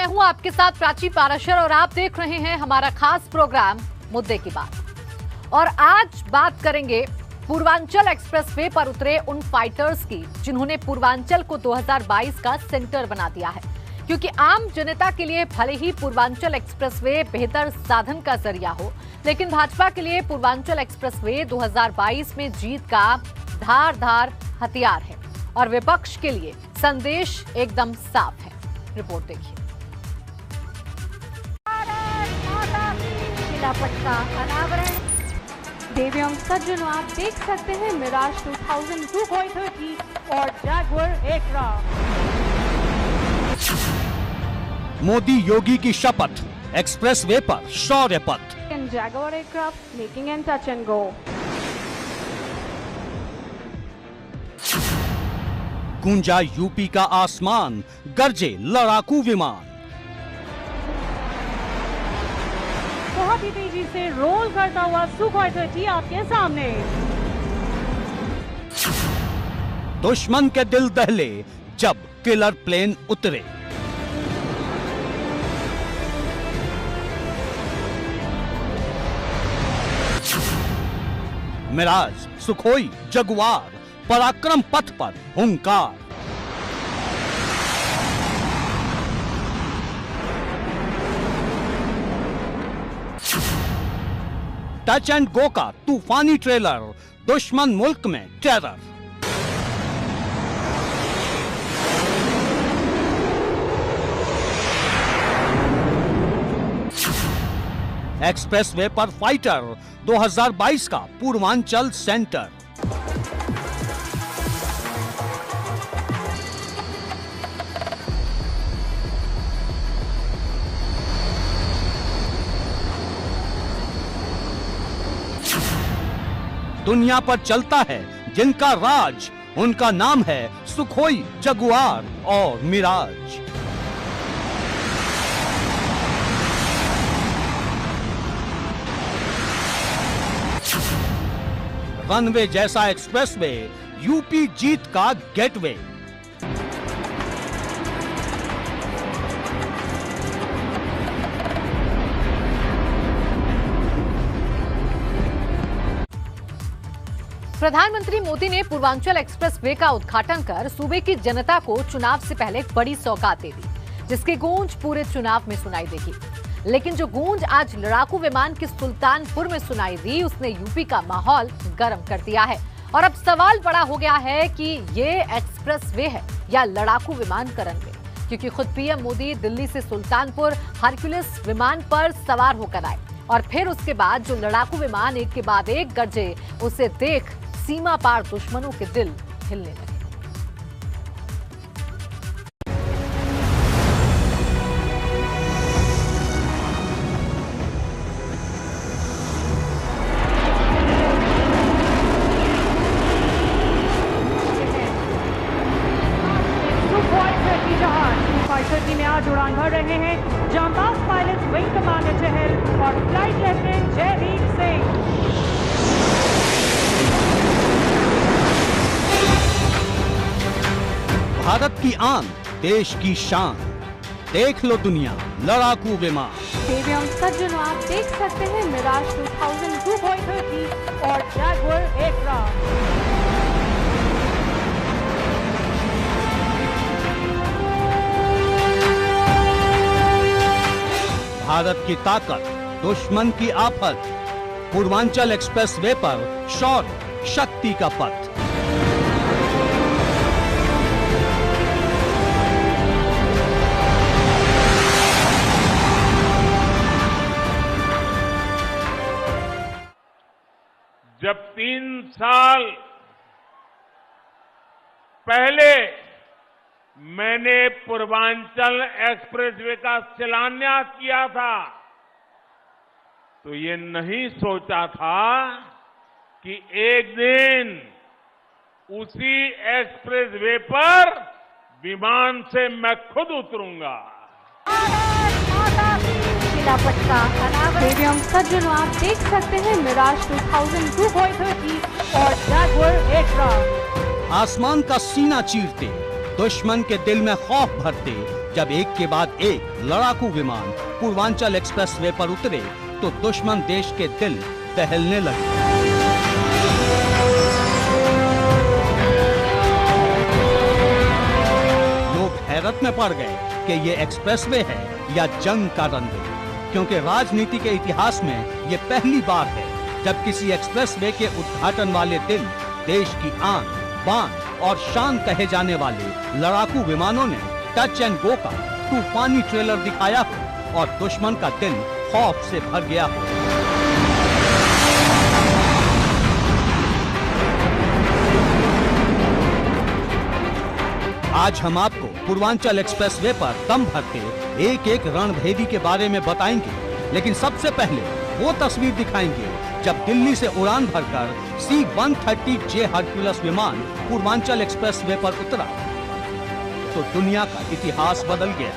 मैं हूं आपके साथ प्राची पाराशर और आप देख रहे हैं हमारा खास प्रोग्राम मुद्दे की बात। और आज बात करेंगे पूर्वांचल एक्सप्रेसवे पर उतरे उन फाइटर्स की जिन्होंने पूर्वांचल को 2022 का सेंटर बना दिया है। क्योंकि आम जनता के लिए भले ही पूर्वांचल एक्सप्रेसवे बेहतर साधन का जरिया हो, लेकिन भाजपा के लिए पूर्वांचल एक्सप्रेसवे 2022 में जीत का धारदार हथियार है और विपक्ष के लिए संदेश एकदम साफ है। रिपोर्ट देखिए। पटका अनावरण देव्यांग सज्जनों, आप देख सकते हैं मिराज 2000 2.30 और जैगुआर एयरक्राफ्ट। मोदी योगी की शपथ, एक्सप्रेसवे पर शौर्य पथ। Jaguar aircraft making and touch and go. गूंजा यूपी का आसमान, गरजे लड़ाकू विमान। बहुत ही तेजी से रोल करता हुआ सुखोई 30 आपके सामने। दुश्मन के दिल दहले जब किलर प्लेन उतरे। मिराज, सुखोई, जगुआर, पराक्रम पथ पर हुंकार। टच एंड गो का तूफानी ट्रेलर, दुश्मन मुल्क में टेरर। एक्सप्रेसवे पर फाइटर 2022 का पूर्वांचल सेंटर। दुनिया पर चलता है जिनका राज, उनका नाम है सुखोई, जगुआर और मिराज। रनवे जैसा एक्सप्रेसवे, यूपी जीत का गेटवे। प्रधानमंत्री मोदी ने पूर्वांचल एक्सप्रेसवे का उद्घाटन कर सूबे की जनता को चुनाव से पहले एक बड़ी सौगात दे दी, जिसकी गूंज पूरे चुनाव में सुनाई देगी। लेकिन जो गूंज आज लड़ाकू विमान की सुल्तानपुर में सुनाई दी, उसने यूपी का माहौल गर्म कर दिया है। और अब सवाल बड़ा हो गया है कि ये एक्सप्रेसवे है या लड़ाकू विमान का रनवे। क्योंकि खुद पीएम मोदी दिल्ली से सुल्तानपुर हरक्यूलिस विमान पर सवार होकर आए और फिर उसके बाद जो लड़ाकू विमान एक के बाद एक गरजे, उसे देख सीमा पार दुश्मनों के दिल हिलने लगे। सुखोई में आज उड़ान भर रहे हैं जांबाज पायलट विंग कमांडर चहल और फ्लाइट लेफ्टिनेंट जयवीर सिंह। भारत की आन, देश की शान, देख लो दुनिया लड़ाकू विमान। देव्यांग सज्जनों, आप देख सकते हैं मिराज 2000 2.30 और जैगुआर एयरक्राफ्ट। भारत की ताकत, दुश्मन की आफत, पूर्वांचल एक्सप्रेसवे पर शौर्य, शक्ति का पथ। जब 3 साल पहले मैंने पूर्वांचल एक्सप्रेसवे का शिलान्यास किया था, तो ये नहीं सोचा था कि एक दिन उसी एक्सप्रेसवे पर विमान से मैं खुद उतरूंगा। पटका अनावरण देव्यांग सज्जनों, आप देख सकते हैं मिराज 2000 2.30 और जैगुआर एयरक्राफ्ट। आसमान का सीना चीरते, दुश्मन के दिल में खौफ भरते, जब एक के बाद एक लड़ाकू विमान पूर्वांचल एक्सप्रेसवे पर उतरे तो दुश्मन देश के दिल दहलने लगे। लोग हैरत में पड़ गए कि ये एक्सप्रेसवे है या जंग का रनवे, क्योंकि राजनीति के इतिहास में ये पहली बार है जब किसी एक्सप्रेसवे के उद्घाटन वाले दिन देश की आन, बान और शान कहे जाने वाले लड़ाकू विमानों ने टच एंड गो का तूफानी ट्रेलर दिखाया हो और दुश्मन का दिल खौफ से भर गया हो। आज हम आपको पूर्वांचल एक्सप्रेसवे पर दम भरते एक एक रणभेदी के बारे में बताएंगे, लेकिन सबसे पहले वो तस्वीर दिखाएंगे जब दिल्ली से उड़ान भरकर C-130J हरक्यूलस विमान पूर्वांचल एक्सप्रेसवे पर उतरा तो दुनिया का इतिहास बदल गया,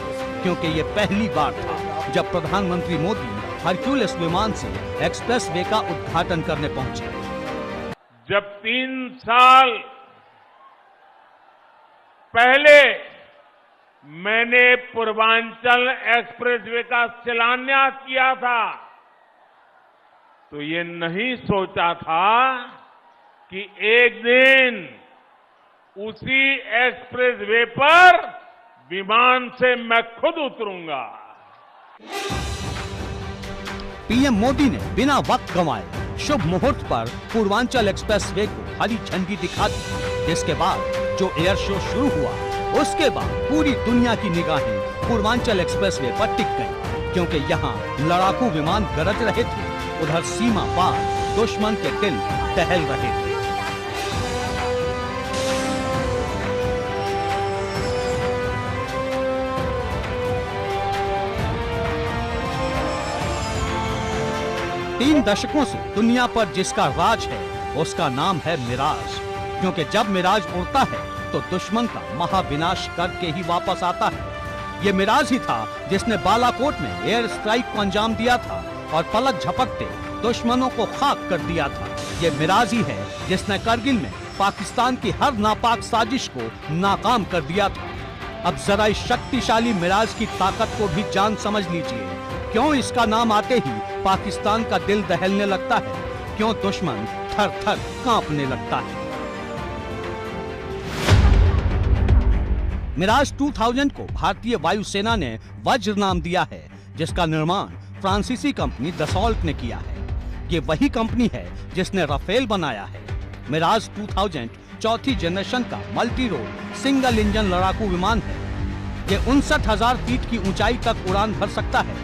क्योंकि ये पहली बार था जब प्रधानमंत्री मोदी हरक्यूलस विमान से एक्सप्रेसवे का उद्घाटन करने पहुंचे। जब 3 साल पहले मैंने पूर्वांचल एक्सप्रेसवे का शिलान्यास किया था तो ये नहीं सोचा था कि एक दिन उसी एक्सप्रेसवे पर विमान से मैं खुद उतरूंगा। पीएम मोदी ने बिना वक्त गंवाए शुभ मुहूर्त पर पूर्वांचल एक्सप्रेसवे को हरी झंडी दिखा दी, जिसके बाद जो एयर शो शुरू हुआ उसके बाद पूरी दुनिया की निगाहें पूर्वांचल एक्सप्रेसवे पर टिक गई, क्योंकि यहाँ लड़ाकू विमान गरज रहे थे, उधर सीमा पार दुश्मन के दिल दहल रहे थे। तीन दशकों से दुनिया पर जिसका राज है उसका नाम है मिराज, क्योंकि जब मिराज उड़ता है तो दुश्मन का महाविनाश करके ही वापस आता है। ये मिराज ही था जिसने बालाकोट में एयर स्ट्राइक को अंजाम दिया था और पलक झपकते दुश्मनों को खाक कर दिया था। ये मिराज ही है जिसने करगिल में पाकिस्तान की हर नापाक साजिश को नाकाम कर दिया था। अब जरा इस शक्तिशाली मिराज की ताकत को भी जान समझ लीजिए, क्यों इसका नाम आते ही पाकिस्तान का दिल दहलने लगता है, क्यों दुश्मन थर थर कांपने लगता है। मिराज 2000 को भारतीय वायुसेना ने वज्र नाम दिया है, जिसका निर्माण फ्रांसीसी कंपनी दसॉल्ट ने किया है। ये वही कंपनी है जिसने राफेल बनाया है। मिराज 2000 चौथी जनरेशन का मल्टी रोल सिंगल इंजन लड़ाकू विमान है। ये 59,000 फीट की ऊंचाई तक उड़ान भर सकता है।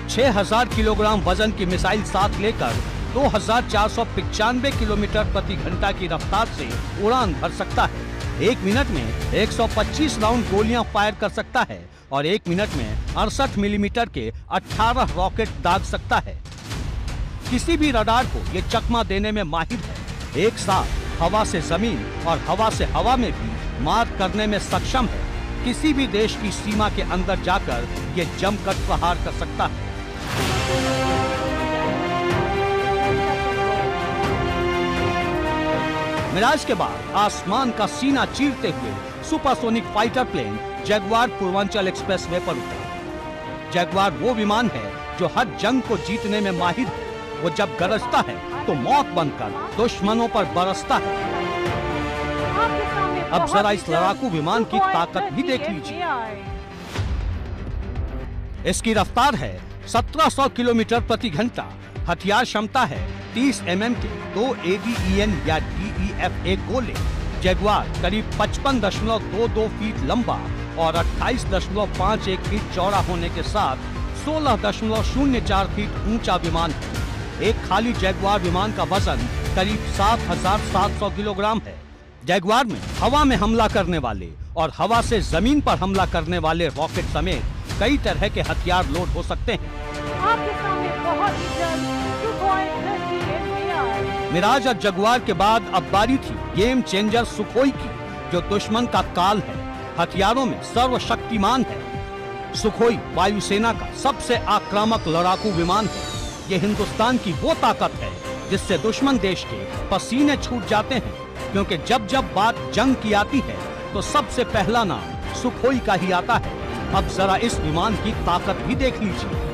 6,000 किलोग्राम वजन की मिसाइल साथ लेकर 2,495 किलोमीटर प्रति घंटा की रफ्तार से उड़ान भर सकता है। 1 मिनट में 125 राउंड गोलियां फायर कर सकता है और 1 मिनट में 68 मिलीमीटर के 18 रॉकेट दाग सकता है। किसी भी रडार को ये चकमा देने में माहिर है। एक साथ हवा से जमीन और हवा से हवा में भी मार करने में सक्षम है। किसी भी देश की सीमा के अंदर जाकर ये जमकर प्रहार कर सकता है। मिराज के बाद आसमान का सीना चीरते हुए supersonic fighter plane Jaguar Purvanchal expressway पर उतरा। जगुआर वो विमान है जो हर जंग को जीतने में माहिर है। वो जब गरजता है तो मौत बनकर दुश्मनों पर बरसता है। अब जरा इस लड़ाकू विमान की ताकत भी देख लीजिए। इसकी रफ्तार है 1700 किलोमीटर प्रति घंटा। हथियार क्षमता है 30 mm के 2 ADEN या DEFA गोले। जगुआर करीब 55.22 फीट लंबा और 28.51 फीट चौड़ा होने के साथ 16.04 फीट ऊंचा विमान है। एक खाली जगुआर विमान का वजन करीब 7,700 किलोग्राम है। जगुआर में हवा में हमला करने वाले और हवा से जमीन पर हमला करने वाले रॉकेट समेत कई तरह के हथियार लोड हो सकते हैं। आपके सामने बहुत ही जल्द मिराज और जगुआर के बाद अब बारी थी गेम चेंजर सुखोई की, जो दुश्मन का काल है, हथियारों में सर्वशक्तिमान है। सुखोई वायुसेना का सबसे आक्रामक लड़ाकू विमान है। ये हिंदुस्तान की वो ताकत है जिससे दुश्मन देश के पसीने छूट जाते हैं, क्योंकि जब जब बात जंग की आती है तो सबसे पहला नाम सुखोई का ही आता है। अब जरा इस विमान की ताकत भी देख लीजिए।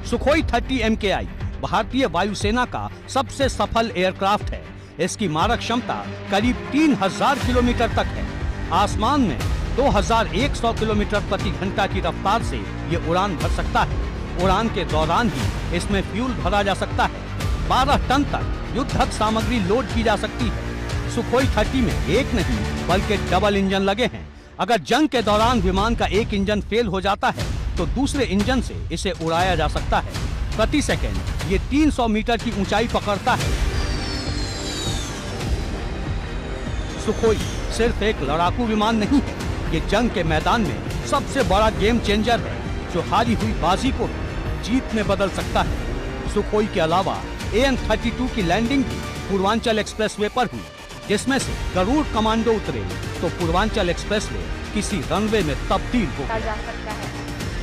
सुखोई 30 MKI भारतीय वायुसेना का सबसे सफल एयरक्राफ्ट है। इसकी मारक क्षमता करीब 3000 किलोमीटर तक है। आसमान में 2100 किलोमीटर प्रति घंटा की रफ्तार से ये उड़ान भर सकता है। उड़ान के दौरान ही इसमें फ्यूल भरा जा सकता है। 12 टन तक युद्धक सामग्री लोड की जा सकती है। सुखोई 30 में एक नहीं बल्कि डबल इंजन लगे हैं। अगर जंग के दौरान विमान का एक इंजन फेल हो जाता है तो दूसरे इंजन से इसे उड़ाया जा सकता है। प्रति सेकेंड ये 300 मीटर की ऊंचाई पकड़ता है। सुखोई सिर्फ एक लड़ाकू विमान नहीं है, ये जंग के मैदान में सबसे बड़ा गेम चेंजर है जो हारी हुई बाजी को जीत में बदल सकता है। सुखोई के अलावा AN-32 की लैंडिंग भी पूर्वांचल एक्सप्रेसवे पर हुई, जिसमें से गरुड़ कमांडो उतरे तो पूर्वांचल एक्सप्रेसवे किसी रनवे में तब्दील हो जा सकता है।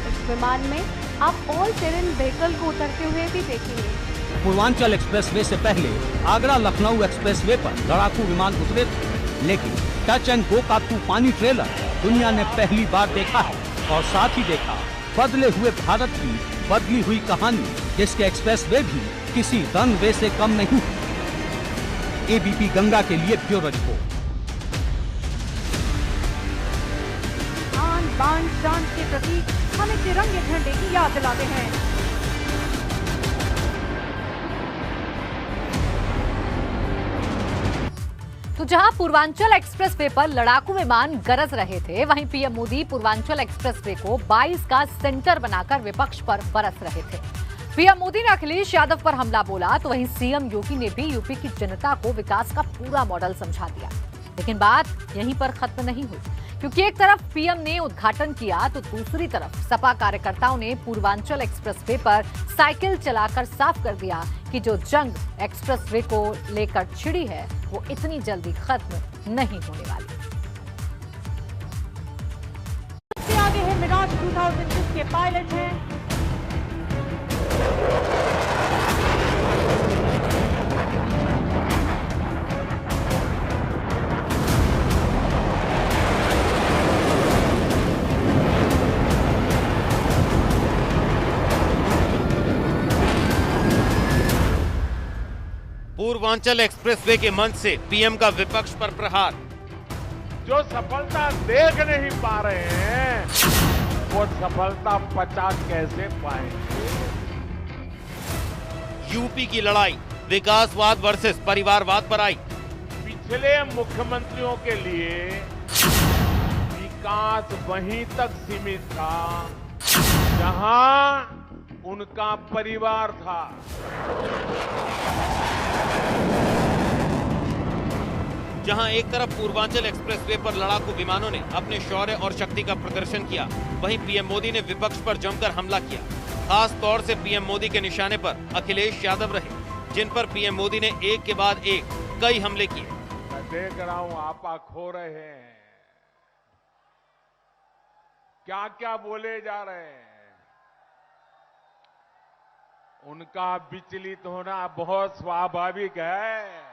इस विमान में आप ऑल टेरेन व्हीकल को उतरते हुए भी देखेंगे। पूर्वांचल एक्सप्रेसवे से पहले आगरा लखनऊ एक्सप्रेसवे पर लड़ाकू विमान उतरे थे, लेकिन टच एंड गो का तूफानी ट्रेलर दुनिया ने पहली बार देखा है और साथ ही देखा बदले हुए भारत की बदली हुई कहानी, जिसके एक्सप्रेसवे भी किसी रनवे से कम नहीं है। ABP गंगा के लिए ब्यूरो रिपोर्ट। आन बान शान के प्रतीक हमें तिरंगे झंडे की याद दिलाते हैं। तो जहां पूर्वांचल एक्सप्रेसवे पर लड़ाकू विमान गरज रहे थे, वहीं पीएम मोदी पूर्वांचल एक्सप्रेसवे को 22 का सेंटर बनाकर विपक्ष पर बरस रहे थे। पीएम मोदी ने अखिलेश यादव पर हमला बोला तो वहीं सीएम योगी ने भी यूपी की जनता को विकास का पूरा मॉडल समझा दिया। लेकिन बात यहीं पर खत्म नहीं हुई, क्योंकि एक तरफ पीएम ने उद्घाटन किया तो दूसरी तरफ सपा कार्यकर्ताओं ने पूर्वांचल एक्सप्रेसवे पर साइकिल चलाकर साफ कर दिया कि जो जंग एक्सप्रेसवे को लेकर छिड़ी है वो इतनी जल्दी खत्म नहीं होने वाली। सबसे आगे है मिराज 2000 जिसके पायलट हैं पूर्वांचल एक्सप्रेसवे के मंच से पीएम का विपक्ष पर प्रहार। जो सफलता देख नहीं पा रहे हैं वो सफलता पचा कैसे पाएंगे। यूपी की लड़ाई विकासवाद वर्सेस परिवारवाद पर आई। पिछले मुख्यमंत्रियों के लिए विकास वहीं तक सीमित था जहां उनका परिवार था। जहां एक तरफ पूर्वांचल एक्सप्रेसवे पर लड़ाकू विमानों ने अपने शौर्य और शक्ति का प्रदर्शन किया, वहीं पीएम मोदी ने विपक्ष पर जमकर हमला किया। खास तौर से पीएम मोदी के निशाने पर अखिलेश यादव रहे, जिन पर पीएम मोदी ने एक के बाद एक कई हमले किए। मैं देख रहा हूं आपा खो रहे हैं, क्या क्या बोले जा रहे हैं। उनका विचलित होना बहुत स्वाभाविक है।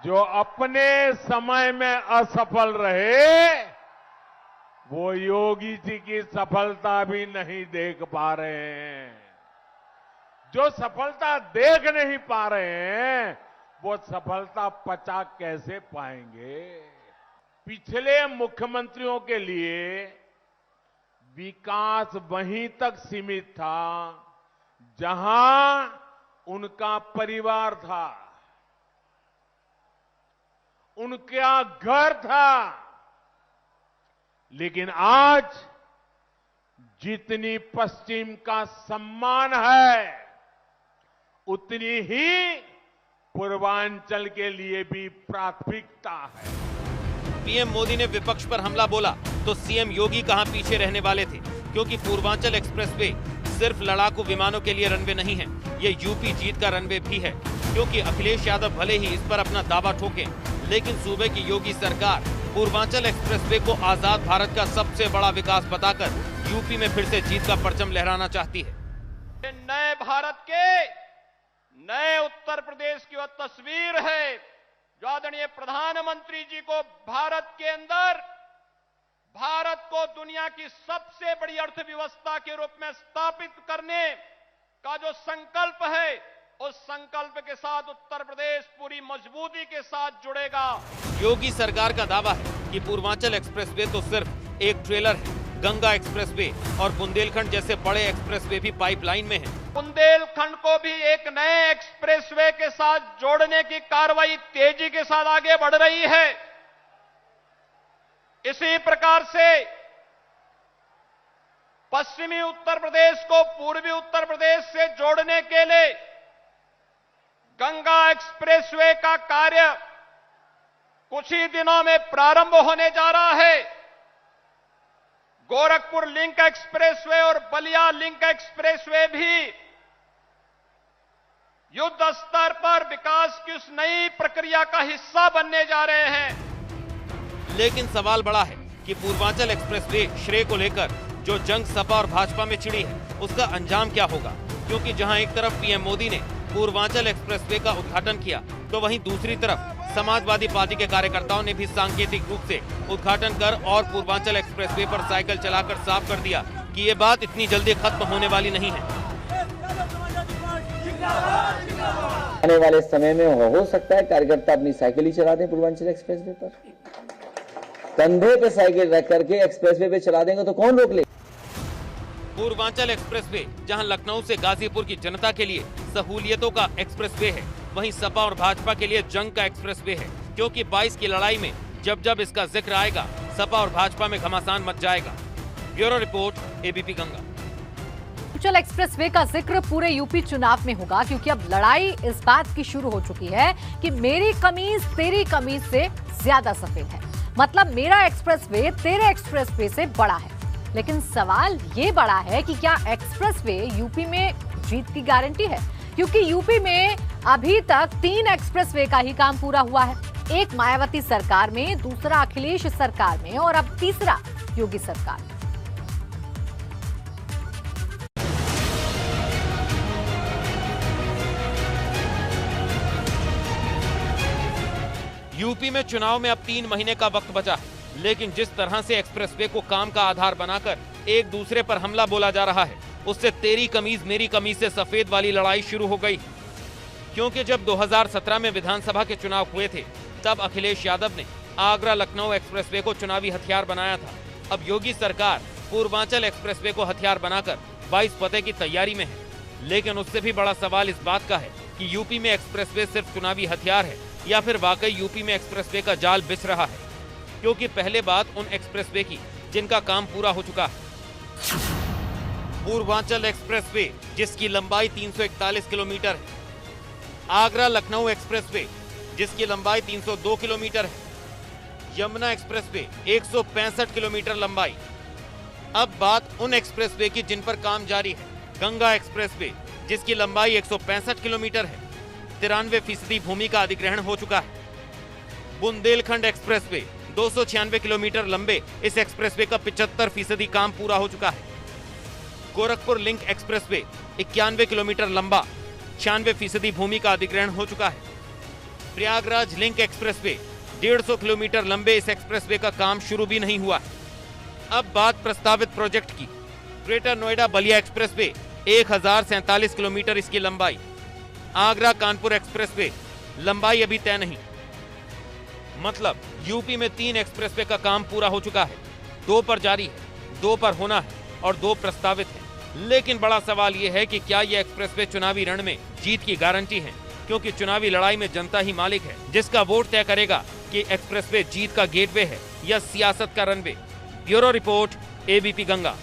जो अपने समय में असफल रहे वो योगी जी की सफलता भी नहीं देख पा रहे हैं। जो सफलता देख नहीं पा रहे हैं वो सफलता पचा कैसे पाएंगे। पिछले मुख्यमंत्रियों के लिए विकास वहीं तक सीमित था जहां उनका परिवार था, उनका घर था। लेकिन आज जितनी पश्चिम का सम्मान है उतनी ही पूर्वांचल के लिए भी प्राथमिकता है। पीएम मोदी ने विपक्ष पर हमला बोला तो सीएम योगी कहां पीछे रहने वाले थे, क्योंकि पूर्वांचल एक्सप्रेसवे सिर्फ लड़ाकू विमानों के लिए रनवे नहीं है, ये यूपी जीत का रनवे भी है। क्योंकि अखिलेश यादव भले ही इस पर अपना दावा ठोके, लेकिन सूबे की योगी सरकार पूर्वांचल एक्सप्रेसवे को आजाद भारत का सबसे बड़ा विकास बताकर यूपी में फिर से जीत का परचम लहराना चाहती है। नए भारत के, नए उत्तर प्रदेश की वह तस्वीर है जो आदरणीय प्रधानमंत्री जी को भारत के अंदर भारत को दुनिया की सबसे बड़ी अर्थव्यवस्था के रूप में स्थापित करने का जो संकल्प है, उस संकल्प के साथ उत्तर प्रदेश पूरी मजबूती के साथ जुड़ेगा। योगी सरकार का दावा है कि पूर्वांचल एक्सप्रेसवे तो सिर्फ एक ट्रेलर है। गंगा एक्सप्रेसवे और बुंदेलखंड जैसे बड़े एक्सप्रेसवे भी पाइपलाइन में हैं। बुंदेलखंड को भी एक नए एक्सप्रेसवे के साथ जोड़ने की कार्रवाई तेजी के साथ आगे बढ़ रही है। इसी प्रकार से पश्चिमी उत्तर प्रदेश को पूर्वी उत्तर प्रदेश से जोड़ने के लिए गंगा एक्सप्रेसवे का कार्य कुछ ही दिनों में प्रारंभ होने जा रहा है। गोरखपुर लिंक एक्सप्रेसवे और बलिया लिंक एक्सप्रेसवे भी युद्ध स्तर पर विकास की उस नई प्रक्रिया का हिस्सा बनने जा रहे हैं। लेकिन सवाल बड़ा है कि पूर्वांचल एक्सप्रेसवे श्रेय को लेकर जो जंग सपा और भाजपा में छिड़ी है, उसका अंजाम क्या होगा? क्योंकि जहां एक तरफ पीएम मोदी ने पूर्वांचल एक्सप्रेसवे का उद्घाटन किया, तो वहीं दूसरी तरफ समाजवादी पार्टी के कार्यकर्ताओं ने भी सांकेतिक रूप से उद्घाटन कर और पूर्वांचल एक्सप्रेसवे पर साइकिल चलाकर साफ कर दिया कि ये बात इतनी जल्दी खत्म होने वाली नहीं है। आने वाले समय में हो सकता है कार्यकर्ता अपनी साइकिल ही चला दें पूर्वांचल एक्सप्रेसवे पर, कंधे पे साइकिल रख करके एक्सप्रेसवे पे चला देंगे तो कौन रोक ले? पूर्वांचल एक्सप्रेसवे जहां लखनऊ से गाजीपुर की जनता के लिए सहूलियतों का एक्सप्रेसवे है, वहीं सपा और भाजपा के लिए जंग का एक्सप्रेसवे है। क्योंकि 22 की लड़ाई में जब जब इसका जिक्र आएगा, सपा और भाजपा में घमासान मच जाएगा। Bureau report, ABP Ganga. Purvanchal expressway का जिक्र पूरे यूपी चुनाव में होगा, क्योंकि अब लड़ाई इस बात की शुरू हो चुकी है कि मेरी कमीज तेरी कमीज से ज्यादा सफेद है। मतलब मेरा एक्सप्रेसवे तेरे एक्सप्रेसवे से बड़ा है। लेकिन सवाल ये बड़ा है कि क्या एक्सप्रेसवे यूपी में जीत की गारंटी है? क्योंकि यूपी में अभी तक 3 एक्सप्रेसवे का ही काम पूरा हुआ है। एक मायावती सरकार में, दूसरा अखिलेश सरकार में और अब तीसरा योगी सरकार में। यूपी में चुनाव में अब 3 महीने का वक्त बचा है, लेकिन जिस तरह से एक्सप्रेसवे को काम का आधार बनाकर एक दूसरे पर हमला बोला जा रहा है, उससे तेरी कमीज मेरी कमीज से सफेद वाली लड़ाई शुरू हो गई। क्योंकि जब 2017 में विधानसभा के चुनाव हुए थे, तब अखिलेश यादव ने आगरा लखनऊ एक्सप्रेसवे को चुनावी हथियार बनाया था। अब योगी सरकार पूर्वांचल एक्सप्रेसवे को हथियार बनाकर 22 फतेह की तैयारी में है। लेकिन उससे भी बड़ा सवाल इस बात का है कि यूपी में एक्सप्रेसवे सिर्फ चुनावी हथियार है या फिर वाकई यूपी में एक्सप्रेसवे का जाल बिछ रहा है। क्योंकि पहले बात उन एक्सप्रेसवे की जिनका काम पूरा हो चुका है। पूर्वांचल एक्सप्रेसवे जिसकी लंबाई 341 किलोमीटर है, आगरा लखनऊ एक्सप्रेसवे जिसकी लंबाई 302 किलोमीटर है, यमुना एक्सप्रेसवे 165 किलोमीटर लंबाई। अब बात उन एक्सप्रेसवे की जिन पर काम जारी है। गंगा एक्सप्रेसवे जिसकी लंबाई 165 किलोमीटर है, 93% भूमि का अधिग्रहण हो चुका है। बुंदेलखंड एक्सप्रेसवे 296 किलोमीटर लंबे इस एक्सप्रेसवे का 75% काम पूरा हो चुका है। गोरखपुर लिंक एक्सप्रेसवे 91 किलोमीटर लंबा, 96% भूमि का अधिग्रहण हो चुका है। प्रयागराज लिंक एक्सप्रेसवे 150 किलोमीटर लंबे इस एक्सप्रेसवे का काम शुरू भी नहीं हुआ है। अब बात प्रस्तावित प्रोजेक्ट की। Greater Noida Ballia expressway 1047 kilometre इसकी लंबाई। आगरा कानपुर एक्सप्रेसवे लंबाई अभी तय नहीं। मतलब यूपी में 3 एक्सप्रेसवे का काम पूरा हो चुका है, 2 पर जारी है, 2 पर होना है और 2 प्रस्तावित है। लेकिन बड़ा सवाल यह है कि क्या ये एक्सप्रेसवे चुनावी रण में जीत की गारंटी है? क्योंकि चुनावी लड़ाई में जनता ही मालिक है, जिसका वोट तय करेगा कि एक्सप्रेसवे जीत का गेटवे है या सियासत का runway. Bureau report, ABP Ganga.